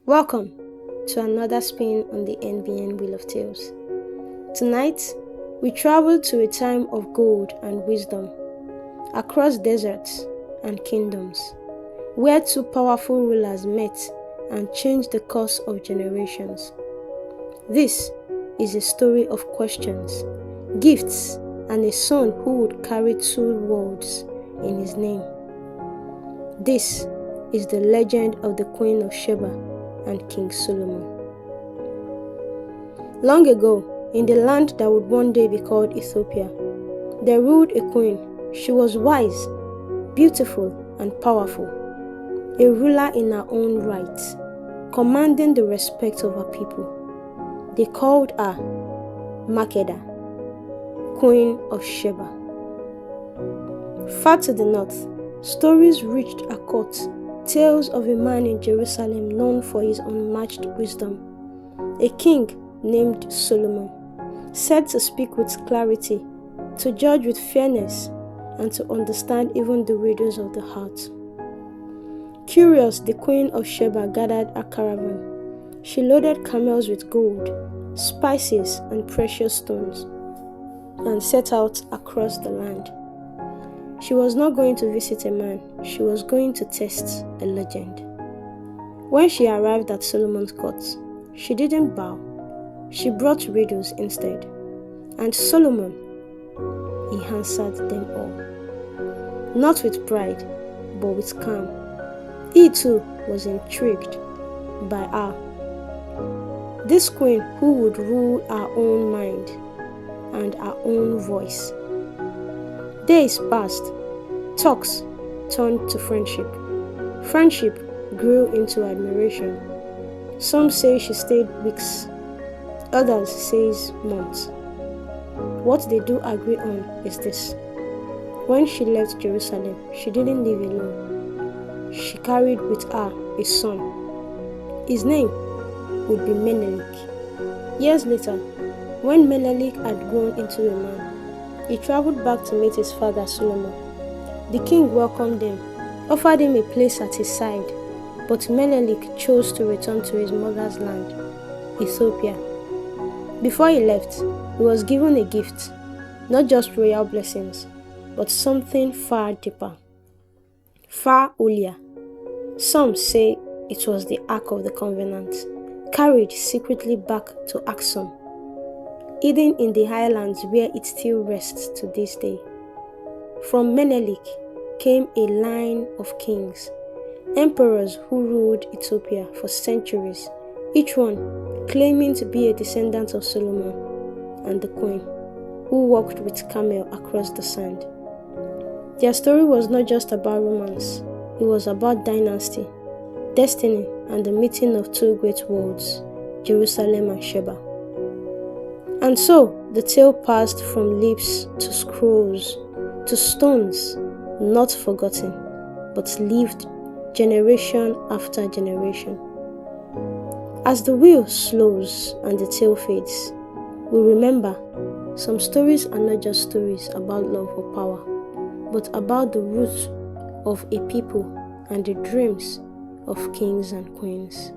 Welcome to another spin on the NBN Wheel of Tales. Tonight, we travel to a time of gold and wisdom, across deserts and kingdoms, where two powerful rulers met and changed the course of generations. This is a story of questions, gifts, and a son who would carry two worlds in his name. This is the legend of the Queen of Sheba and King Solomon. Long ago, in the land that would one day be called Ethiopia, there ruled a queen. She was wise, beautiful, and powerful, a ruler in her own right, commanding the respect of her people. They called her Makeda, Queen of Sheba. Far to the north, stories reached her court, tales of a man in Jerusalem known for his unmatched wisdom, a king named Solomon, said to speak with clarity, to judge with fairness, and to understand even the riddles of the heart. Curious, the Queen of Sheba gathered a caravan. She loaded camels with gold, spices, and precious stones, and set out across the land. She was not going to visit a man, she was going to test a legend. When she arrived at Solomon's court, she didn't bow, she brought riddles instead. And Solomon, he answered them all. Not with pride, but with calm. He too was intrigued by her. This queen who would rule her own mind and her own voice. Days passed, talks turned to friendship. Friendship grew into admiration. Some say she stayed weeks, others say months. What they do agree on is this: when she left Jerusalem, she didn't live alone. She carried with her a son. His name would be Menelik. Years later, when Menelik had grown into a man, he traveled back to meet his father Solomon. The king welcomed him, offered him a place at his side, but Menelik chose to return to his mother's land, Ethiopia. Before he left, he was given a gift, not just royal blessings, but something far deeper, far holier. Some say it was the Ark of the Covenant, carried secretly back to Axum, hidden in the highlands where it still rests to this day. From Menelik came a line of kings, emperors who ruled Ethiopia for centuries, each one claiming to be a descendant of Solomon and the queen, who walked with camel across the sand. Their story was not just about romance, it was about dynasty, destiny, and the meeting of two great worlds, Jerusalem and Sheba. And so, the tale passed from lips to scrolls, to stones, not forgotten, but lived generation after generation. As the wheel slows and the tale fades, we remember some stories are not just stories about love or power, but about the roots of a people and the dreams of kings and queens.